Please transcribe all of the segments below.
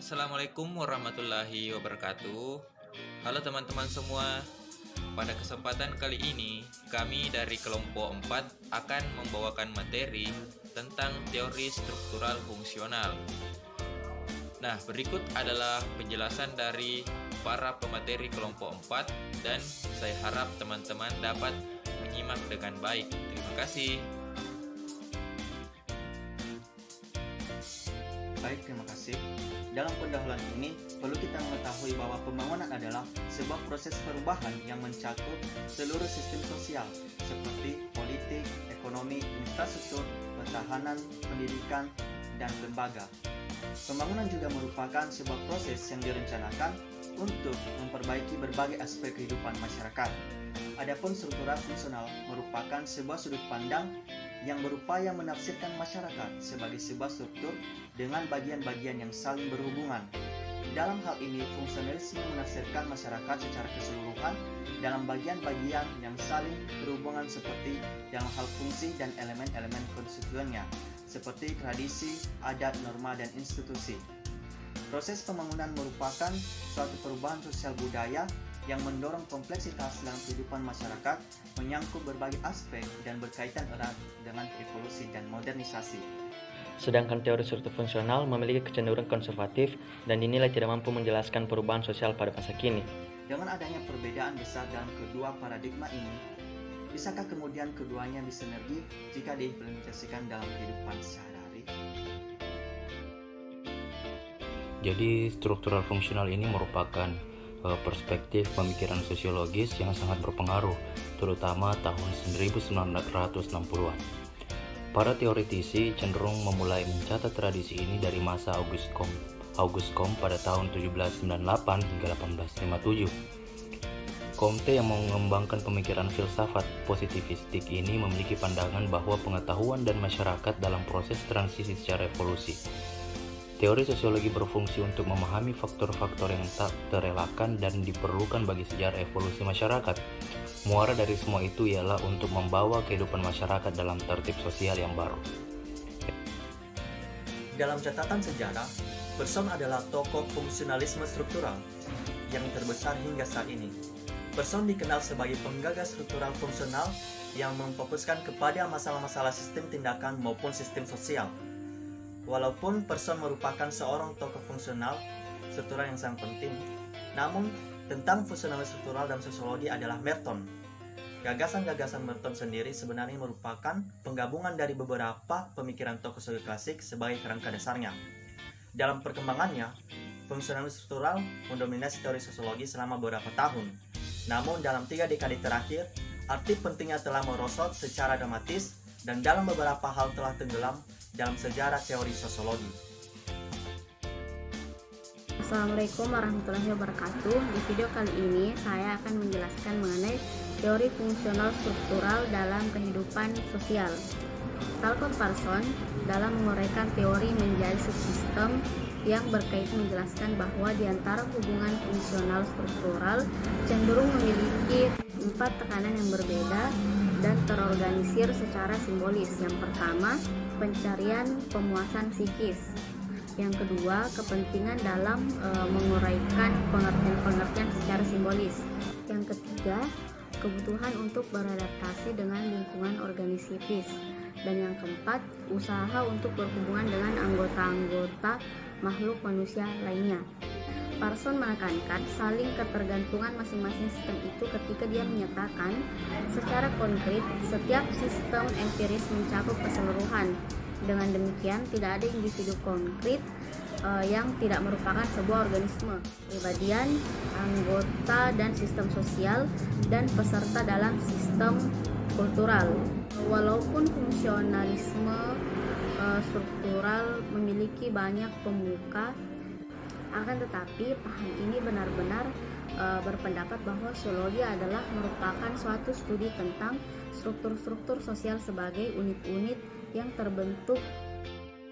Assalamualaikum warahmatullahi wabarakatuh. Halo teman-teman semua. Pada kesempatan kali ini, kami dari kelompok 4 akan membawakan materi tentang teori struktural fungsional. Nah, berikut adalah penjelasan dari para pemateri kelompok 4 dan saya harap teman-teman dapat menyimak dengan baik. Terima kasih. Baik, terima kasih. Dalam pendahuluan ini, perlu kita mengetahui bahwa pembangunan adalah sebuah proses perubahan yang mencakup seluruh sistem sosial, seperti politik, ekonomi, infrastruktur, pertahanan, pendidikan, dan lembaga. Pembangunan juga merupakan sebuah proses yang direncanakan untuk memperbaiki berbagai aspek kehidupan masyarakat. Adapun struktural fungsional merupakan sebuah sudut pandang yang berupaya menafsirkan masyarakat sebagai sebuah struktur dengan bagian-bagian yang saling berhubungan. Dalam hal ini, fungsionalisme menafsirkan masyarakat secara keseluruhan dalam bagian-bagian yang saling berhubungan seperti dalam hal fungsi dan elemen-elemen konstituennya, seperti tradisi, adat, norma, dan institusi. Proses pembangunan merupakan suatu perubahan sosial budaya yang mendorong kompleksitas dalam kehidupan masyarakat, menyangkut berbagai aspek dan berkaitan erat dengan evolusi dan modernisasi. Sedangkan teori struktur fungsional memiliki kecenderungan konservatif dan dinilai tidak mampu menjelaskan perubahan sosial pada masa kini. Dengan adanya perbedaan besar dalam kedua paradigma ini, bisakah kemudian keduanya disinergi jika diimplementasikan dalam kehidupan sehari-hari? Jadi struktural fungsional ini merupakan perspektif pemikiran sosiologis yang sangat berpengaruh, terutama tahun 1960-an. Para teoretisi cenderung memulai mencatat tradisi ini dari masa Auguste Comte pada tahun 1798 hingga 1857. Comte yang mengembangkan pemikiran filsafat positivistik ini memiliki pandangan bahwa pengetahuan dan masyarakat dalam proses transisi secara evolusi. Teori sosiologi berfungsi untuk memahami faktor-faktor yang tak terelakkan dan diperlukan bagi sejarah evolusi masyarakat. Muara dari semua itu ialah untuk membawa kehidupan masyarakat dalam tertib sosial yang baru. Dalam catatan sejarah, Bergson adalah tokoh fungsionalisme struktural yang terbesar hingga saat ini. Bergson dikenal sebagai penggagas struktural fungsional yang memfokuskan kepada masalah-masalah sistem tindakan maupun sistem sosial. Walaupun Bergson merupakan seorang tokoh fungsional struktural yang sangat penting, namun tentang fungsionalisme struktural dan sosiologi adalah Merton. Gagasan-gagasan Merton sendiri sebenarnya merupakan penggabungan dari beberapa pemikiran tokoh sosiologi klasik sebagai kerangka dasarnya. Dalam perkembangannya, fungsionalisme struktural mendominasi teori sosiologi selama beberapa tahun. Namun dalam 3 dekade terakhir, arti pentingnya telah merosot secara dramatis dan dalam beberapa hal telah tenggelam dalam sejarah teori sosiologi. Assalamualaikum warahmatullahi wabarakatuh. Di video kali ini saya akan menjelaskan mengenai teori fungsional struktural dalam kehidupan sosial. Talcott Parsons dalam menguraikan teori menjadi subsistem yang berkaitan menjelaskan bahwa di antara hubungan fungsional struktural cenderung memiliki 4 tekanan yang berbeda dan terorganisir secara simbolis. Yang pertama, pencarian pemuasan psikis. Yang kedua, kepentingan dalam menguraikan pengertian-pengertian secara simbolis. Yang ketiga, kebutuhan untuk beradaptasi dengan lingkungan organisifis. Dan yang keempat, usaha untuk berhubungan dengan anggota-anggota makhluk manusia lainnya. Parsons menekankan saling ketergantungan masing-masing sistem itu ketika dia menyatakan secara konkret setiap sistem empiris mencakup keseluruhan. Dengan demikian, tidak ada individu konkret yang tidak merupakan sebuah organisme, kepribadian, anggota dan sistem sosial, dan peserta dalam sistem kultural. Walaupun fungsionalisme struktural memiliki banyak pemuka, akan tetapi paham ini benar-benar berpendapat bahwa sosiologi adalah merupakan suatu studi tentang struktur-struktur sosial sebagai unit-unit yang terbentuk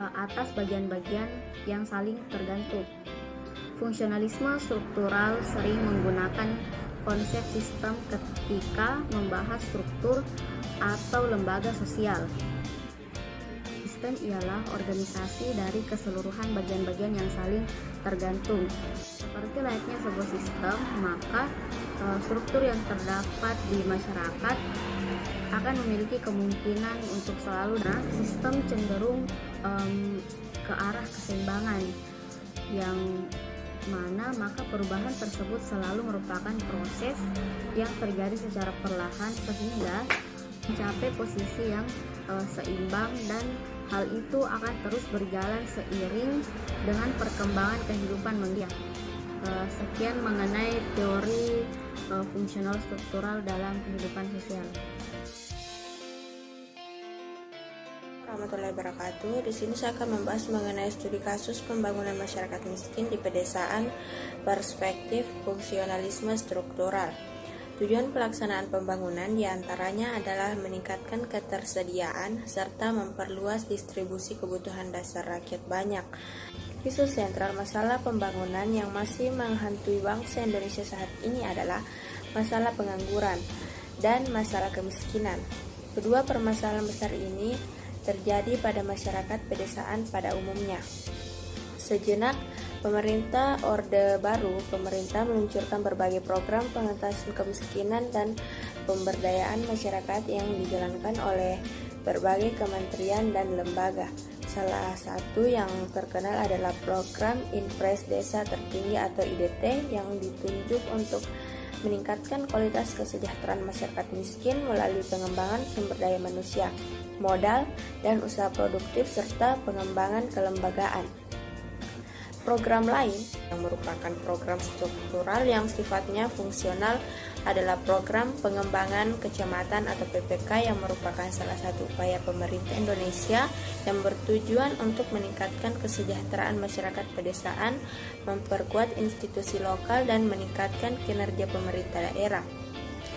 atas bagian-bagian yang saling tergantung. Fungsionalisme struktural sering menggunakan konsep sistem ketika membahas struktur atau lembaga sosial. sistem ialah organisasi dari keseluruhan bagian-bagian yang saling tergantung. Seperti layaknya sebuah sistem, maka struktur yang terdapat di masyarakat akan memiliki kemungkinan untuk selalu sistem cenderung ke arah keseimbangan, yang mana maka perubahan tersebut selalu merupakan proses yang terjadi secara perlahan sehingga mencapai posisi yang seimbang, dan hal itu akan terus berjalan seiring dengan perkembangan kehidupan manusia. Sekian mengenai teori fungsional struktural dalam kehidupan sosial. Warahmatullahi wabarakatuh. Di sini saya akan membahas mengenai studi kasus pembangunan masyarakat miskin di pedesaan, perspektif fungsionalisme struktural. Tujuan pelaksanaan pembangunan diantaranya adalah meningkatkan ketersediaan serta memperluas distribusi kebutuhan dasar rakyat banyak. Isu sentral masalah pembangunan yang masih menghantui bangsa Indonesia saat ini adalah masalah pengangguran dan masalah kemiskinan. Kedua permasalahan besar ini terjadi pada masyarakat pedesaan pada umumnya. Sejenak pemerintah Orde Baru, pemerintah meluncurkan berbagai program pengentasan kemiskinan dan pemberdayaan masyarakat yang dijalankan oleh berbagai kementerian dan lembaga. Salah satu yang terkenal adalah program Impres Desa Tertinggi atau IDT yang ditunjuk untuk meningkatkan kualitas kesejahteraan masyarakat miskin melalui pengembangan sumber daya manusia, modal, dan usaha produktif serta pengembangan kelembagaan. Program lain yang merupakan program struktural yang sifatnya fungsional adalah program pengembangan kecamatan atau PPK yang merupakan salah satu upaya pemerintah Indonesia yang bertujuan untuk meningkatkan kesejahteraan masyarakat pedesaan, memperkuat institusi lokal, dan meningkatkan kinerja pemerintah daerah.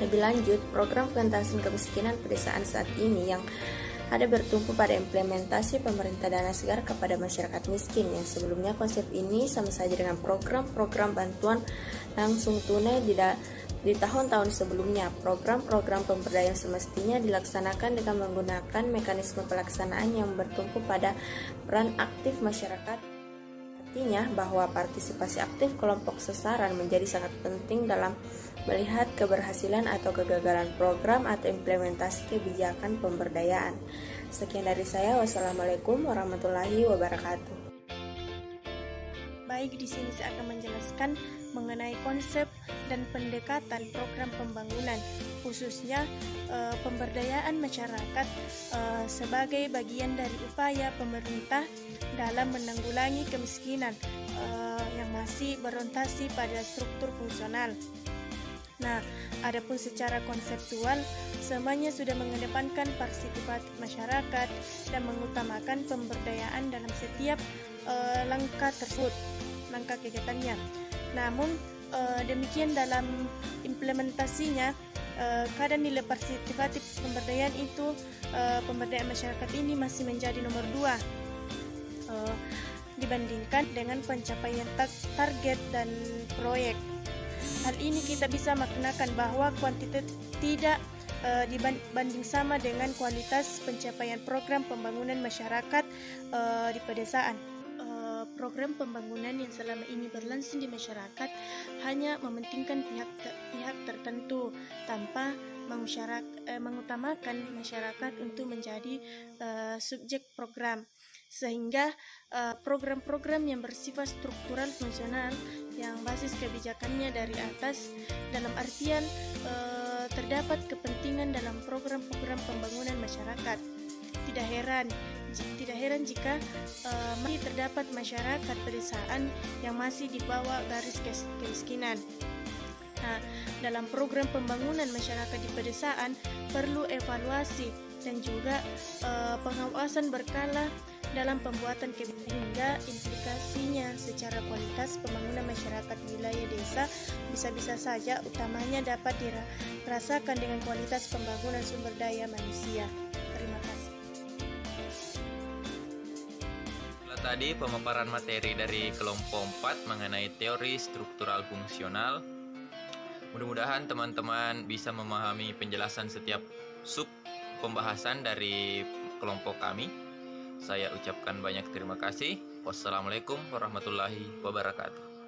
Lebih lanjut, program pengentasan kemiskinan pedesaan saat ini yang ada bertumpu pada implementasi pemerintah dana segar kepada masyarakat miskin, yang sebelumnya konsep ini sama saja dengan program-program bantuan langsung tunai di tahun-tahun sebelumnya. Program-program pemberdayaan semestinya dilaksanakan dengan menggunakan mekanisme pelaksanaan yang bertumpu pada peran aktif masyarakat. Artinya bahwa partisipasi aktif kelompok sasaran menjadi sangat penting dalam melihat keberhasilan atau kegagalan program atau implementasi kebijakan pemberdayaan. Sekian dari saya. Wassalamualaikum warahmatullahi wabarakatuh. Baik, di sini saya akan menjelaskan mengenai konsep dan pendekatan program pembangunan, khususnya pemberdayaan masyarakat sebagai bagian dari upaya pemerintah dalam menanggulangi kemiskinan yang masih berorientasi pada struktur fungsional. Nah, adapun secara konseptual, semuanya sudah mengedepankan partisipatif masyarakat dan mengutamakan pemberdayaan dalam setiap langkah tersebut, langkah kegiatannya. Namun demikian dalam implementasinya, kadang nilai partisipatif pemberdayaan itu, pemberdayaan masyarakat ini masih menjadi nomor 2 dibandingkan dengan pencapaian target dan proyek. Hal ini kita bisa maknakan bahwa kuantitas tidak dibanding sama dengan kualitas pencapaian program pembangunan masyarakat di pedesaan. Program pembangunan yang selama ini berlangsung di masyarakat hanya mementingkan pihak tertentu tanpa mengutamakan masyarakat untuk menjadi subjek program, sehingga program-program yang bersifat struktural fungsional yang basis kebijakannya dari atas, dalam artian terdapat kepentingan dalam program-program pembangunan masyarakat. Tidak heran jika masih terdapat masyarakat pedesaan yang masih di bawah garis kemiskinan. Nah, dalam program pembangunan masyarakat di pedesaan perlu evaluasi dan juga pengawasan berkala dalam pembuatan kebijakan, hingga implikasinya secara kualitas pembangunan masyarakat wilayah desa bisa-bisa saja utamanya dapat dirasakan dengan kualitas pembangunan sumber daya manusia. Terima kasih. Tadi pemaparan materi dari kelompok 4 mengenai teori struktural fungsional. Mudah-mudahan teman-teman bisa memahami penjelasan setiap sub pembahasan dari kelompok kami. Saya ucapkan banyak terima kasih. Wassalamualaikum warahmatullahi wabarakatuh.